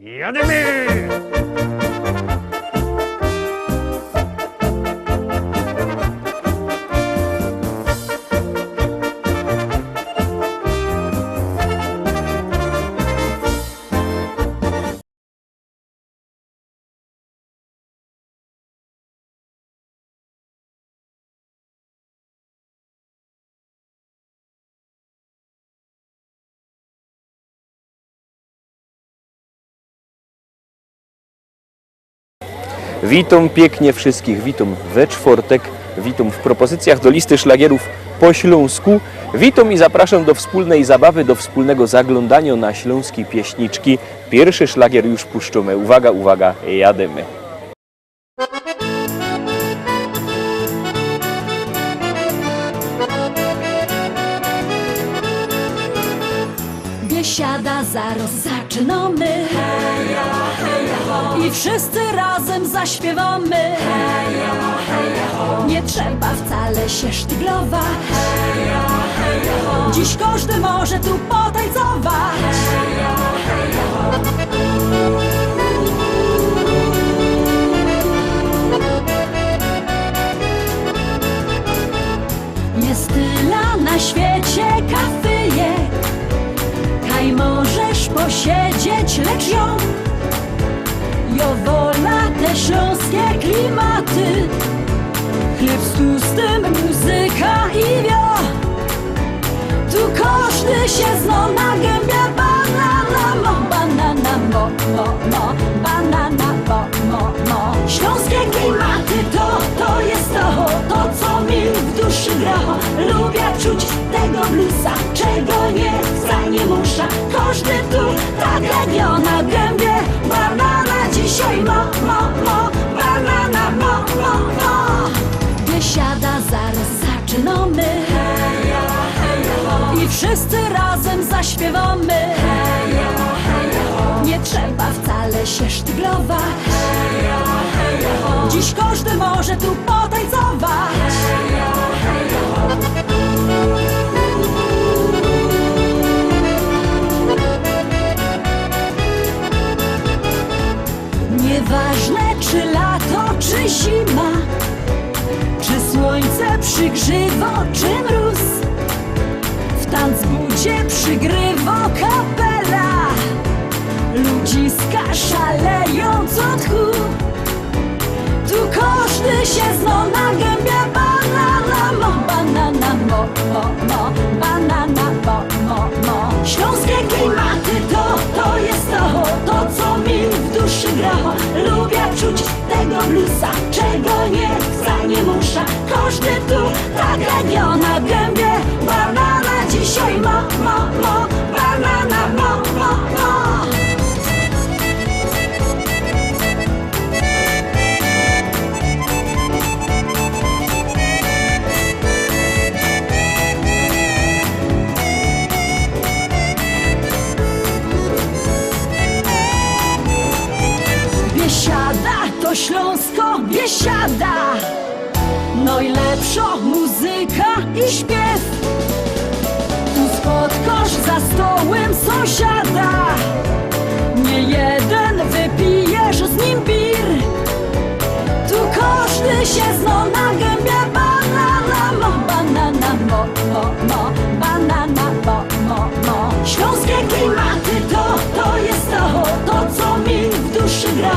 Jademy! Witam pięknie wszystkich, witam we czwartek, witam w propozycjach do listy szlagierów po śląsku. Witam i zapraszam do wspólnej zabawy, do wspólnego zaglądania na śląskie pieśniczki. Pierwszy szlagier już puszczamy. Uwaga, uwaga, jademy. Biesiada, zaraz zaczynamy. Heja, heja, ho. I wszyscy razem zaśpiewamy. Heja, heja, ho. Nie trzeba wcale się sztyglować. Heja, heja, ho. Dziś każdy może tu potańcować. Heja, heja, ho. Jest tyle na świecie kafyjek, kaj możesz posiedzieć, lecz ją wola te śląskie klimaty. Chleb z tłustym, muzyka i wio. Tu każdy się zna na gębie. Banana mo, banana mo, mo, mo. Banana mo, mo, mo. Śląskie klimaty to jest to co mi w duszy gra. Lubię czuć tego bluesa, czego nie chce, nie muszę. Każdy tu tak jak ja na gębie. Banana dzisiaj mo, mo, mo. Banana mo, mo, mo. Biesiada, zaraz zaczynamy. Heja, heja, ho. I wszyscy razem zaśpiewamy. Heja, heja, ho. Nie trzeba wcale się sztyglować. Heja, heja, ho. Dziś każdy może tu potańcować. Heja, heja, ho. Nieważne czy lato, czy zima, czy słońce przygrzywo, czy mróz, w tanzbudzie przygrywa kapela. Ludziska szalejąc od tchu. Tu każdy się zna na gębie. Banana mo, banana mo, mo, mo. Banana mo, mo, mo. Śląskie klimaty to jest to co mi w duszy gra. Lubię czuć tego bluesa, czego nie chcę, nie muszę. Każdy tu tak jak ja na gębie. Banana dzisiaj mo, mo, mo. Banana mo, mo, mo. Biesiada to Śląsko, biesiada. Najlepsza muzyka i śpiew. Tu spotkasz za stołem sąsiada. Nie jeden wypijesz z nim bir. Tu każdy się zna na gębie. Banana mo, banana mo, mo, mo. Banana mo, mo, mo. Śląskie klimaty to jest to co mi w duszy gra.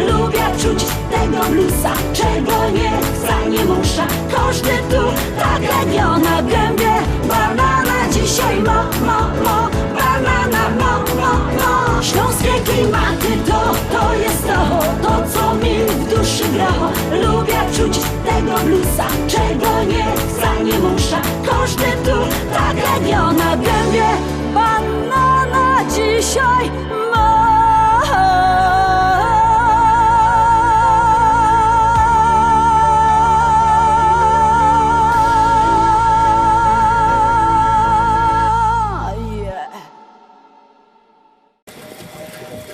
Lubię czuć tego bluesa, czego nie chcę, nie muszę. Każdy tu tak jak ja na gębie. Banana dzisiaj mo, mo, mo. Banana mo, mo, mo. Śląskie klimaty to jest to co mi w duszy gra. Lubię czuć tego bluesa, czego nie chcę, nie muszę. Każdy tu tak jak ja na gębie. Banana dzisiaj mo.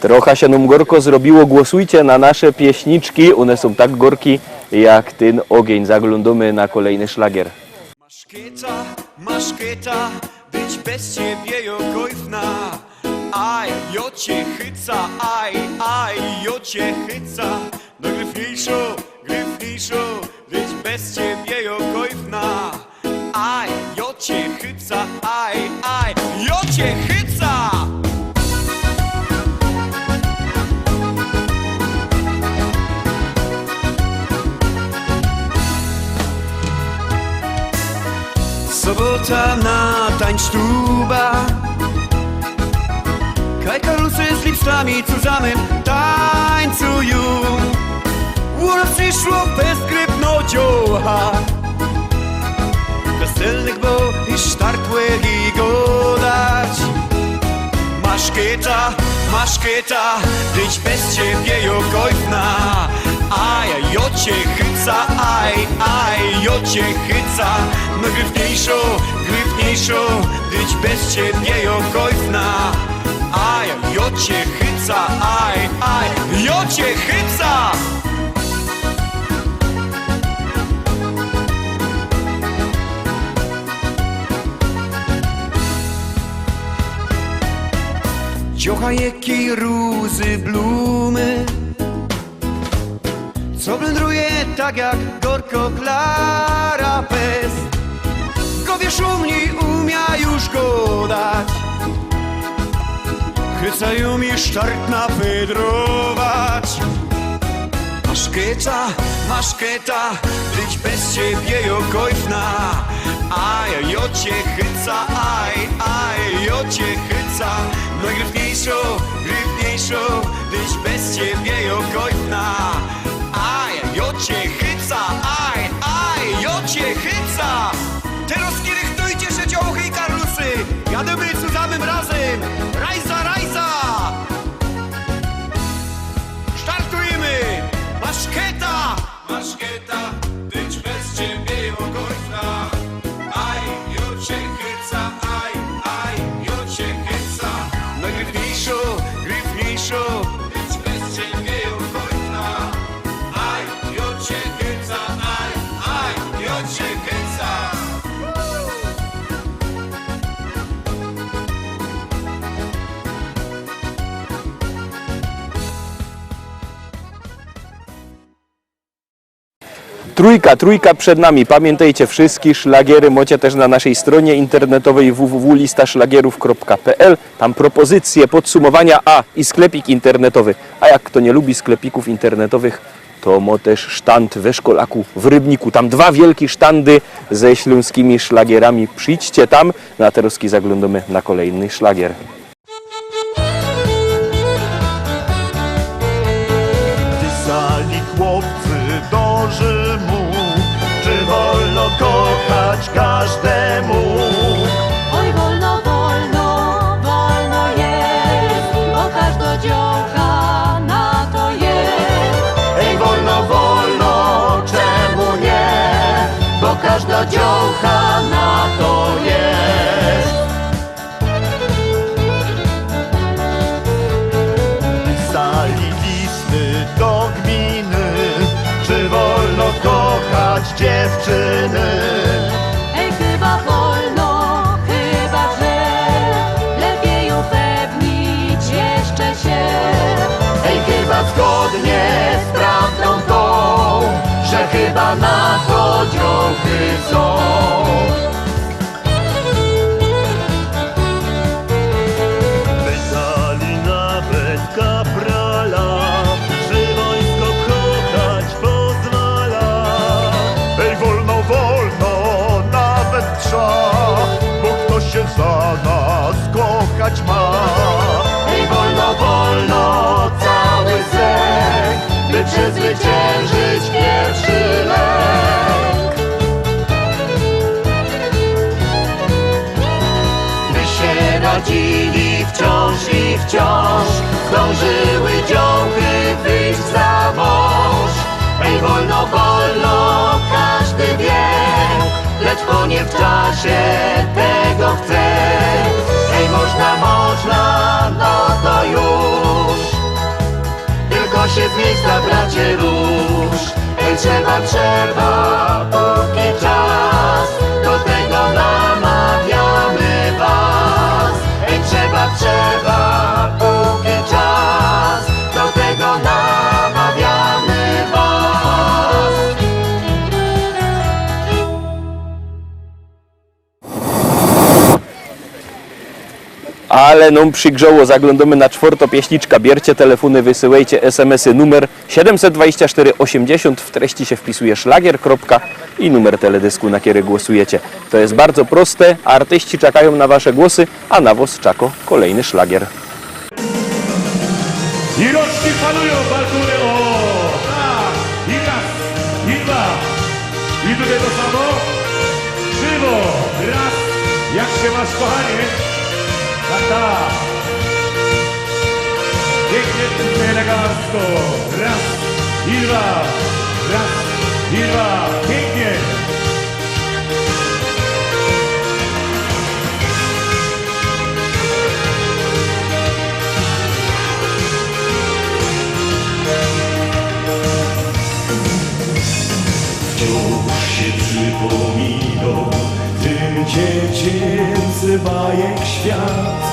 Trochę się nam gorko zrobiło, głosujcie na nasze pieśniczki, one są tak gorki jak ten ogień. Zaglądamy na kolejny szlagier. Masz kieta, być bez ciebie jokojfna, aj, jocie chyca, aj, jocie chyca. No gryfniejszo, być bez ciebie jokojwna. Aj, jocie chyca, aj, jocie chyca. Sobota na tańsztuba. Kajkarusy z lipstami zusammen tańcują. U nas przyszło bezskrypno dzioła. Weselnych bo i sztartłych i godać. Maszkieta, być bez ciebie jokojwna. Aj, jocie chyca, aj, jocie chyca. No gryfniejszo, być bez ciebie jokojwna. Aj, jocie chyca, aj, jocie chyca. Dziocha jakiej rózy blumy, co blędruje tak jak gorko Klara Pes. Gowie szumni umia już go dać. Chycają mi sztart napedrować. Maszkieta, być bez ciebie jokojwna. Aj, jocie chyca, aj, jocie chyca. No gryfniejszo, być bez ciebie jokojwna. Aj, jocie chyca, aj, jocie chyca. Teraz kiedy chtujcie się dziołchy i karlusy, jademy zusammen razem. Rajza! Startujemy! Maszkieta, być bez ciebie jokojwna. Aj, jocie chyca, aj, jocie chyca. No gryfniejszo, być bez ciebie jokojwna. Aj, jocie chyca, aj, jocie chyca. Trójka przed nami. Pamiętajcie, wszystkie szlagiery macie też na naszej stronie internetowej www.listaszlagierów.pl. Tam propozycje, podsumowania, i sklepik internetowy. A jak kto nie lubi sklepików internetowych, to ma też sztand we Szkolaku w Rybniku. Tam 2 wielkie sztandy ze śląskimi szlagierami. Przyjdźcie tam, a teraz zaglądamy na kolejny szlagier. Pisali chłopcy do Rzymu, czy wolno kochać każdemu? Oj, wolno jest, bo każda dziołcha na to jest. Ej, wolno, czemu nie? Bo każda dziołcha na to jest. Pisali listy do gminy, czy wolno kochać dziewczyny? Ej, chyba wolno, chyba że lepiej upewnić jeszcze się. Ej, chyba zgodnie z prawdą tą, że chyba na to dziołchy są. Pytali nawet kaprala, czy wojsko kochać pozwala. Ej, wolno, nawet trza, bo kto się za nas kochać ma. Ej, wolno, cały sek, by przezwyciężyć pierwszy lek. By się radzili wciąż i wciąż, zdążyły dziołchy wyjść za mąż. Ej, wolno, każdy wie, lecz bo nie w czasie tego chce. Ej, można, no to już, tylko się z miejsca bracie rusz. Ej, trzeba, póki czas, do tego namawiamy was. Ej, trzeba, ale nam przygrzało, zaglądamy na czwarto pieśniczka, bierzcie telefony, wysyłajcie SMS-y, numer 724 80, w treści się wpisuje szlagier, i numer teledysku, na który głosujecie. To jest bardzo proste, artyści czekają na wasze głosy, a na was czeka kolejny szlagier. I rączki falują, balkuny, o! Tak! I raz, i dwa. I drugie to samo. Krzywo, raz. Jak się masz, kochanie? Tak, tak. Pięknie, elegancko. Raz i dwa. Raz i dwa. Pięknie. Wciąż się przypominał tym dziecięcy bajek świat.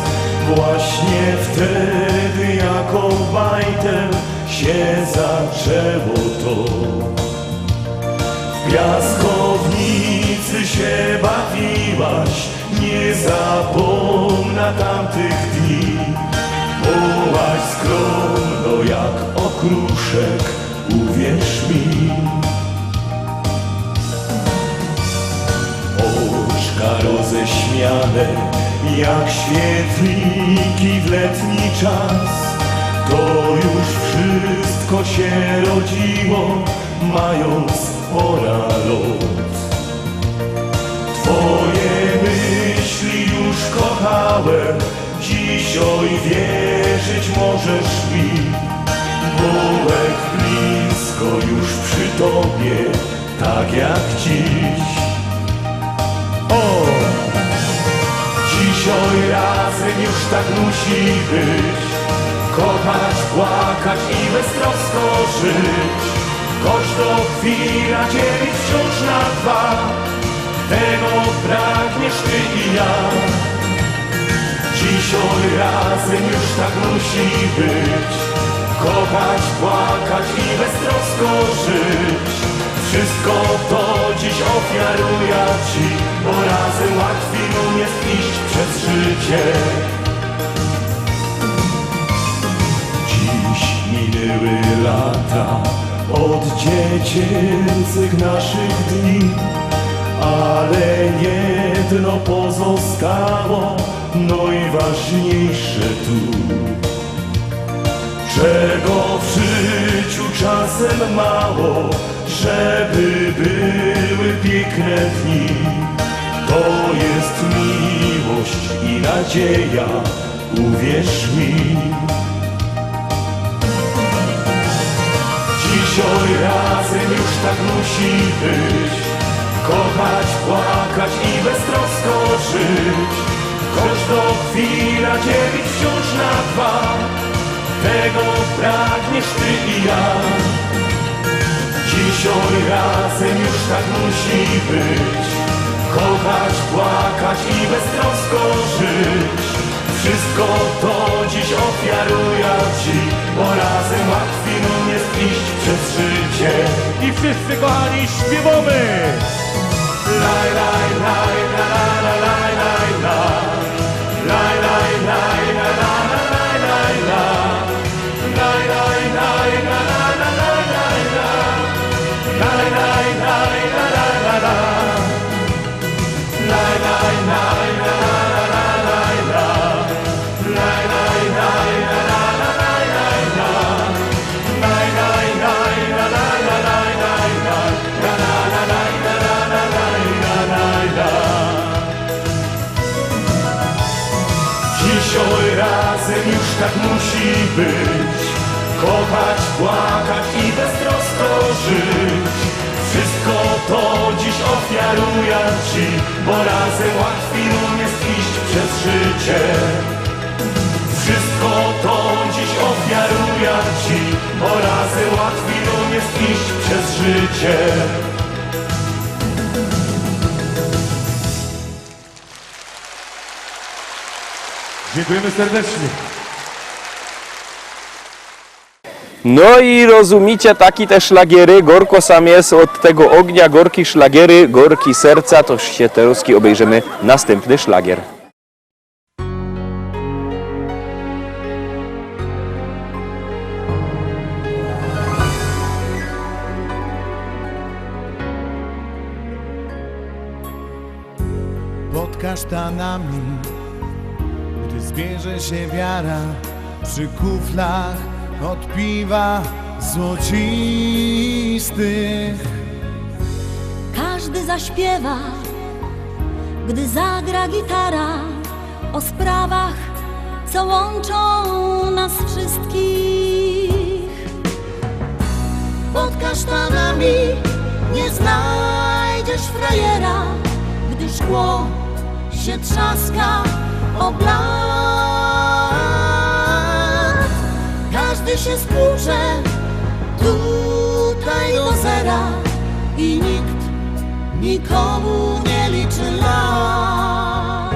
Właśnie wtedy jako bajtel się zaczęło to. W piaskownicy się bawiłaś, nie zapomnę tamtych dni. Byłaś skromno jak okruszek, uwierz mi. Oczka roześmiane jak świetliki w letni czas. To już wszystko się rodziło, mając pora lot. Twoje myśli już kochałem, dziś oj wierzyć możesz mi. Byłek blisko już przy tobie, tak jak dziś. O! Dziś oj razem już tak musi być. Kochać, płakać i beztrosko żyć. Choć to chwila dzielić wciąż na dwa. Tego pragniesz ty i ja. Dziś oj razem już tak musi być. Kochać, płakać i beztrosko żyć. Wszystko to dziś ofiaruję ci, bo razem łatwiej nam jest iść przez życie. Dziś minęły lata od dziecięcych naszych dni, ale jedno pozostało, najważniejsze tu. Czego w życiu czasem mało, żeby były piękne dni. To jest miłość i nadzieja, uwierz mi. Dziś oj razem już tak musi być. Kochać, płakać i beztrosko żyć. Choć to chwila dzielić wciąż na dwa. Tego pragniesz ty i ja. Dziś oj razem już tak musi być. Kochać, płakać i beztrosko żyć. Wszystko to dziś ofiaruję ci, bo razem łatwiej nam jest iść przez życie. I wszyscy, kochani, śpiewamy! Laj, laj, laj, la, la, la, laj, laj, la. Laj, laj, laj, la, la, la, laj, laj, la. Laj, laj, laj, la, la, la, laj, laj, la. Laj, laj, laj, la, la, la, la. Laj, laj, laj, la, la, la, laj, la. Laj, laj, laj, la, la, la, laj, laj, la. Laj, laj, laj, la, la, la, laj, laj, la. La, la, la, laj, la, la, la, laj, la, laj, la. Dziś oj razem już tak musi być. Kochać, płakać i beztrosko żyć. Wszystko to dziś ofiaruję ci, bo razem łatwiej nam jest iść przez życie. Wszystko to dziś ofiaruję ci, bo razem łatwiej nam jest iść przez życie. Dziękujemy serdecznie. No i rozumicie, taki te szlagiery, gorko sam jest od tego ognia, gorki szlagiery, gorki serca, toż się teraz obejrzymy następny szlagier. kasztanami, gdy zbierze się wiara przy kuflach od piwa złocistych. Każdy zaśpiewa, gdy zagra gitara o sprawach, co łączą nas wszystkich. Pod kasztanami nie znajdziesz frajera, gdy szkło się trzaska o blat. Każdy się spłucze tutaj do zera i nikt nikomu nie liczy lat.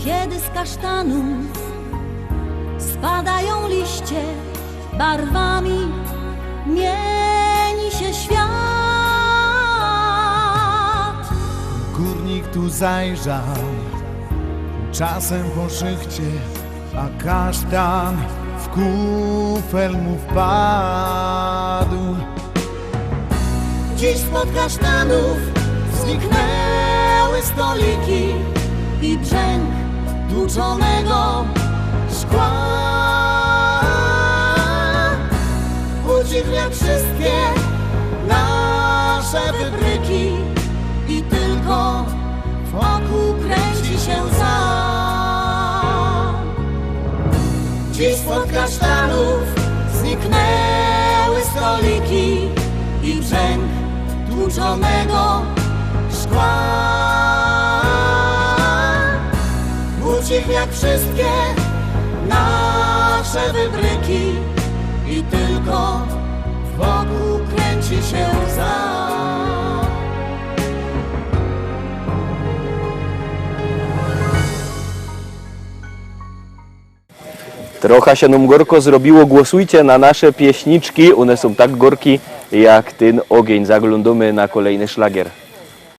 Kiedy z kasztanów spadają liście, barwami mieni się świat. Górnik tu zajrzał, czasem po szychcie, a kasztan w kufel mu wpadł. Dziś spod kasztanów zniknęły stoliki i brzęk tłuczonego szkła. Ucichł jak wszystkie nasze wybryki i tylko wokół kręci się łza. Dziś spod kasztanów zniknęły stoliki i brzęk tłuczonego szkła. Ucichł jak wszystkie nasze wybryki i tylko wokół kręci się łza. Trochę się nam gorko zrobiło, głosujcie na nasze pieśniczki, one są tak gorki jak ten ogień. Zaglądamy na kolejny szlagier.